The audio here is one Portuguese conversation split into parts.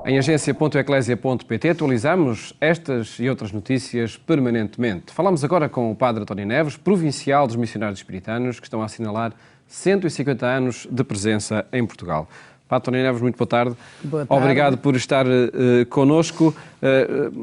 Em agência.eclésia.pt atualizamos estas e outras notícias permanentemente. Falamos agora com o Padre António Neves, provincial dos Missionários Espiritanos, que estão a assinalar 150 anos de presença em Portugal. Padre António Neves, muito boa tarde. Boa tarde. Obrigado por estar connosco.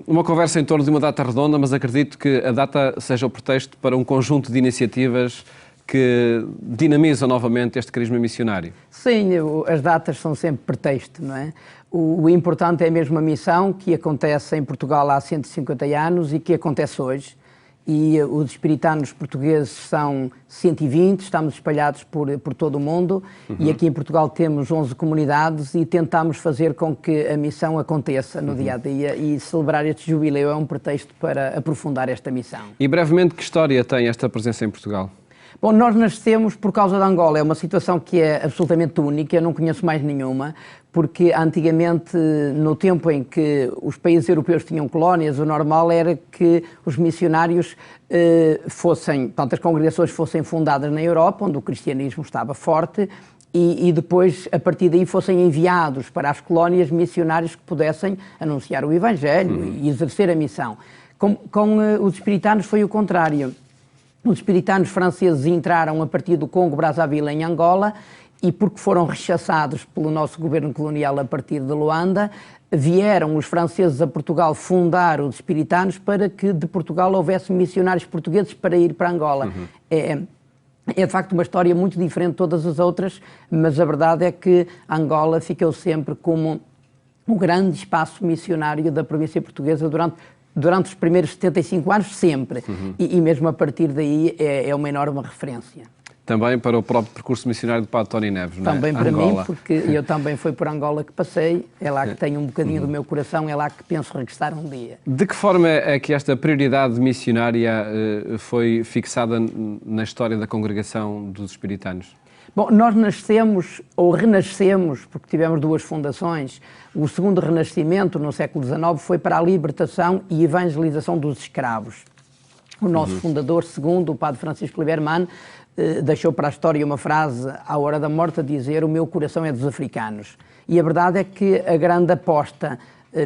Uma conversa em torno de uma data redonda, mas acredito que a data seja o pretexto para um conjunto de iniciativas que dinamizam novamente este carisma missionário. Sim, as datas são sempre pretexto, não é? O importante é mesmo a missão que acontece em Portugal há 150 anos e que acontece hoje. E os espiritanos portugueses são 120, estamos espalhados por todo o mundo. E aqui em Portugal temos 11 comunidades e tentamos fazer com que a missão aconteça no dia-a-dia, e celebrar este jubileu é um pretexto para aprofundar esta missão. E brevemente, que história tem esta presença em Portugal? Bom, nós nascemos por causa de Angola, é uma situação que é absolutamente única, eu não conheço mais nenhuma, porque antigamente, no tempo em que os países europeus tinham colónias, o normal era que os missionários as congregações fossem fundadas na Europa, onde o cristianismo estava forte, e depois, a partir daí, fossem enviados para as colónias missionários que pudessem anunciar o Evangelho e exercer a missão. Com os espiritanos foi o contrário. Os espiritanos franceses entraram a partir do Congo-Brazzaville em Angola e, porque foram rechaçados pelo nosso governo colonial a partir de Luanda, vieram os franceses a Portugal fundar os espiritanos para que de Portugal houvesse missionários portugueses para ir para Angola. É de facto uma história muito diferente de todas as outras, mas a verdade é que Angola ficou sempre como um grande espaço missionário da província portuguesa durante os primeiros 75 anos, sempre. E mesmo a partir daí é uma enorme referência. Também para o próprio percurso missionário do Padre António Neves, não é? Também para Angola. mim, porque eu também foi por Angola que passei, é lá que tenho um bocadinho do meu coração, é lá que penso regressar um dia. De que forma é que esta prioridade missionária foi fixada na história da congregação dos espiritanos? Bom, nós nascemos, ou renascemos, porque tivemos duas fundações. O segundo renascimento, no século XIX, foi para a libertação e evangelização dos escravos. O nosso fundador, segundo o padre Francisco Liberman, deixou para a história uma frase à hora da morte a dizer: "O meu coração é dos africanos". E a verdade é que a grande aposta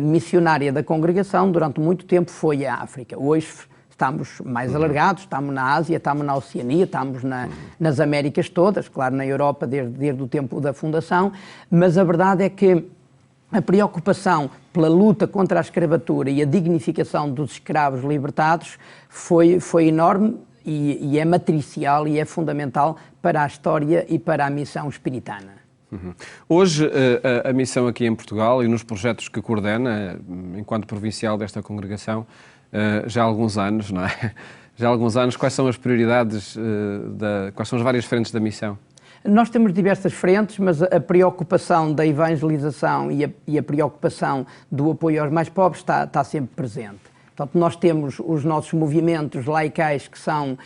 missionária da congregação durante muito tempo foi a África. Hoje estamos mais alargados, estamos na Ásia, estamos na Oceania, estamos nas Américas todas, claro, na Europa desde o tempo da fundação, mas a verdade é que a preocupação pela luta contra a escravatura e a dignificação dos escravos libertados foi enorme e é matricial e é fundamental para a história e para a missão espiritana. Hoje, a missão aqui em Portugal e nos projetos que coordena, enquanto provincial desta congregação, já há alguns anos, não é? Já há alguns anos, quais são as prioridades, quais são as várias frentes da missão? Nós temos diversas frentes, mas a preocupação da evangelização e a preocupação do apoio aos mais pobres está sempre presente. Portanto, nós temos os nossos movimentos laicais, que são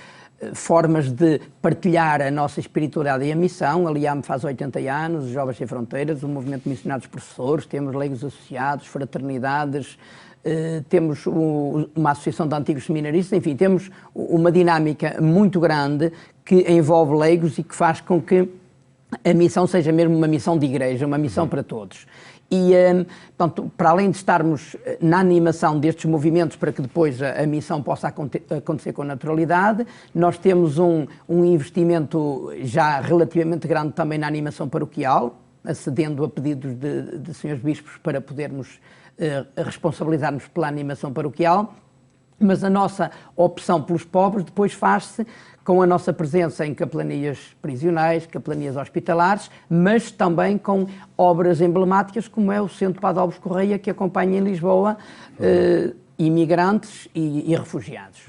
formas de partilhar a nossa espiritualidade e a missão. A LIAM faz 80 anos, os Jovens Sem Fronteiras, o Movimento de Missionários Professores, temos leigos associados, fraternidades, temos uma associação de antigos seminaristas, enfim, temos uma dinâmica muito grande que envolve leigos e que faz com que a missão seja mesmo uma missão de igreja, uma missão para todos. E, portanto, para além de estarmos na animação destes movimentos para que depois a missão possa acontecer com naturalidade, nós temos um investimento já relativamente grande também na animação paroquial, acedendo a pedidos de senhores bispos para podermos responsabilizar-nos pela animação paroquial, mas a nossa opção pelos pobres depois faz-se com a nossa presença em capelanias prisionais, capelanias hospitalares, mas também com obras emblemáticas, como é o Centro Padre Alves Correia, que acompanha em Lisboa imigrantes e refugiados.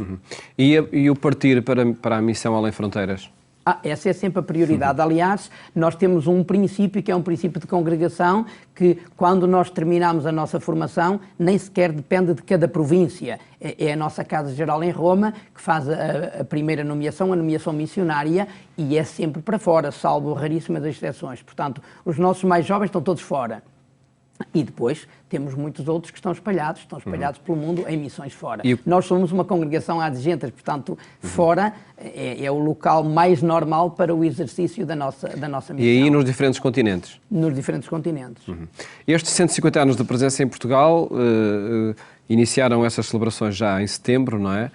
E o partir para a missão além fronteiras? Essa é sempre a prioridade. Aliás, nós temos um princípio que é um princípio de congregação que, quando nós terminamos a nossa formação, nem sequer depende de cada província. É a nossa Casa Geral em Roma que faz a primeira nomeação, a nomeação missionária, e é sempre para fora, salvo raríssimas exceções. Portanto, os nossos mais jovens estão todos fora. E depois temos muitos outros que estão espalhados pelo mundo em missões fora. Nós somos uma congregação adjunta, portanto, fora é o local mais normal para o exercício da nossa missão. E aí nos diferentes continentes? Nos diferentes continentes. Estes 150 anos de presença em Portugal iniciaram essas celebrações já em setembro, não é?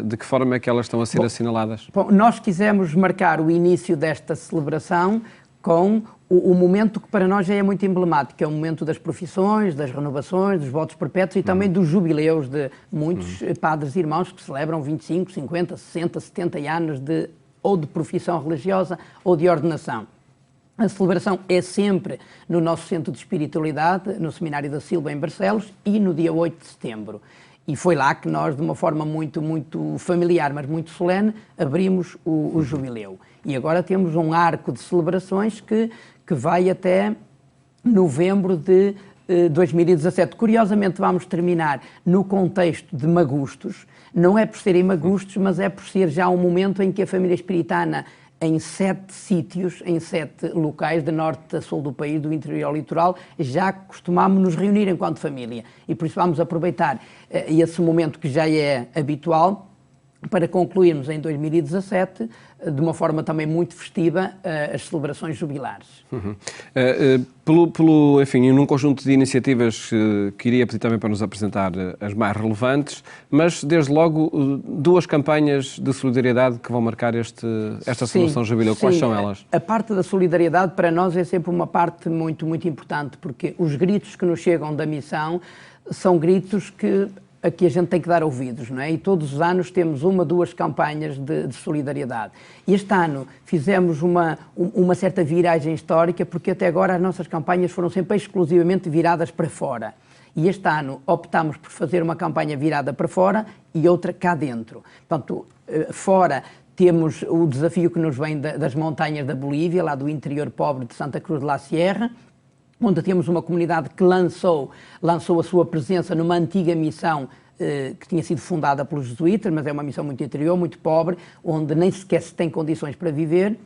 De que forma é que elas estão a ser assinaladas? Bom, nós quisemos marcar o início desta celebração com o momento que para nós já é muito emblemático, que é o momento das profissões, das renovações, dos votos perpétuos e também dos jubileus de muitos padres e irmãos que celebram 25, 50, 60, 70 anos ou de profissão religiosa ou de ordenação. A celebração é sempre no nosso Centro de Espiritualidade, no Seminário da Silva, em Barcelos, e no dia 8 de setembro. E foi lá que nós, de uma forma muito familiar, mas muito solene, abrimos o jubileu. E agora temos um arco de celebrações que vai até novembro de 2017. Curiosamente, vamos terminar no contexto de Magustos. Não é por serem Magustos, mas é por ser já um momento em que a família espiritana, em 7 sítios, em 7 locais, de norte a sul do país, do interior ao litoral, já costumámos nos reunir enquanto família. E por isso vamos aproveitar esse momento que já é habitual para concluirmos em 2017, de uma forma também muito festiva, as celebrações jubilares. Enfim, num conjunto de iniciativas que iria pedir também para nos apresentar as mais relevantes, mas desde logo 2 campanhas de solidariedade que vão marcar esta celebração jubileu. Quais são elas? A parte da solidariedade para nós é sempre uma parte muito importante, porque os gritos que nos chegam da missão são gritos a que a gente tem que dar ouvidos, não é? E todos os anos temos 1, 2 campanhas de solidariedade. E este ano fizemos uma certa viragem histórica, porque até agora as nossas campanhas foram sempre exclusivamente viradas para fora. E este ano optámos por fazer uma campanha virada para fora e outra cá dentro. Portanto, fora temos o desafio que nos vem das montanhas da Bolívia, lá do interior pobre de Santa Cruz de la Sierra, onde temos uma comunidade que lançou a sua presença numa antiga missão que tinha sido fundada pelos jesuítas, mas é uma missão muito interior, muito pobre, onde nem sequer se tem condições para viver.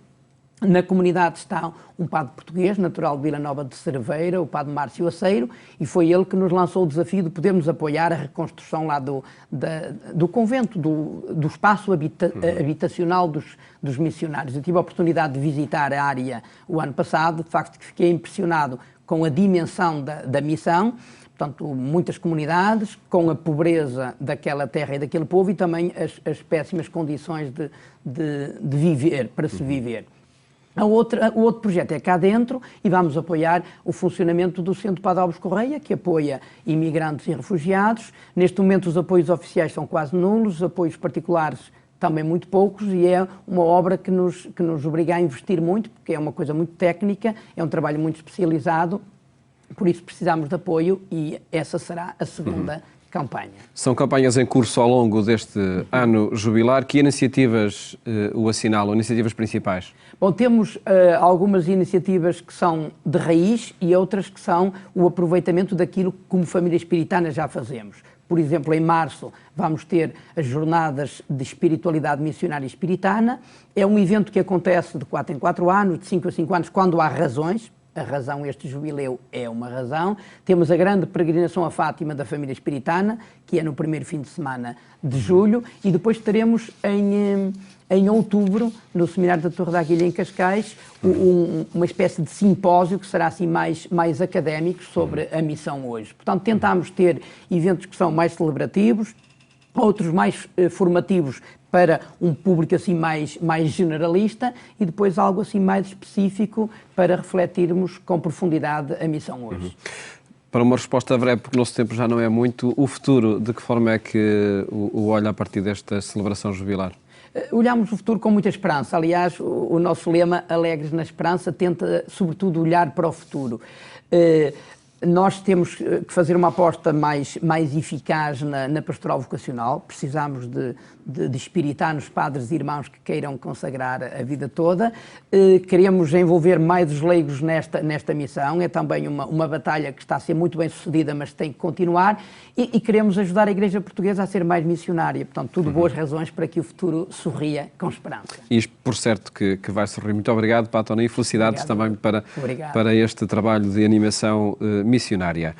Na comunidade está um padre português, natural de Vila Nova de Cerveira, o padre Márcio Aceiro, e foi ele que nos lançou o desafio de podermos apoiar a reconstrução lá do convento, do espaço habitacional dos missionários. Eu tive a oportunidade de visitar a área o ano passado, de facto que fiquei impressionado com a dimensão da missão, portanto, muitas comunidades, com a pobreza daquela terra e daquele povo e também as péssimas condições de viver, para se viver. O outro projeto é cá dentro e vamos apoiar o funcionamento do Centro Padre Alves Correia, que apoia imigrantes e refugiados. Neste momento os apoios oficiais são quase nulos, os apoios particulares também muito poucos, e é uma obra que nos obriga a investir muito, porque é uma coisa muito técnica, é um trabalho muito especializado, por isso precisamos de apoio e essa será a segunda campanha. São campanhas em curso ao longo deste ano jubilar. Que iniciativas o assinalam, iniciativas principais? Bom, temos algumas iniciativas que são de raiz e outras que são o aproveitamento daquilo que como família espiritana já fazemos. Por exemplo, em março vamos ter as Jornadas de Espiritualidade Missionária Espiritana. É um evento que acontece de 4 em 4 anos, de 5 a 5 anos, quando há razões. A razão, este jubileu é uma razão. Temos a grande peregrinação a Fátima da família espiritana, que é no primeiro fim de semana de julho, e depois teremos em outubro, no Seminário da Torre da Aguilha, em Cascais, uma espécie de simpósio que será assim mais académico sobre a missão hoje. Portanto, tentámos ter eventos que são mais celebrativos, outros mais formativos para um público assim mais generalista e depois algo assim mais específico para refletirmos com profundidade a missão hoje. Para uma resposta breve, porque o nosso tempo já não é muito, o futuro, de que forma é que o olha a partir desta celebração jubilar? Olhamos o futuro com muita esperança. Aliás, o nosso lema, Alegres na Esperança, tenta sobretudo olhar para o futuro. Nós temos que fazer uma aposta mais eficaz na pastoral vocacional. Precisamos de espiritanos, padres e irmãos que queiram consagrar a vida toda. Queremos envolver mais os leigos nesta missão. É também uma batalha que está a ser muito bem sucedida, mas tem que continuar. E queremos ajudar a Igreja Portuguesa a ser mais missionária. Portanto, tudo boas razões para que o futuro sorria com esperança. E por certo que vai sorrir. Muito obrigado, Padre Tony, e felicidades também para este trabalho de animação missionária missionária.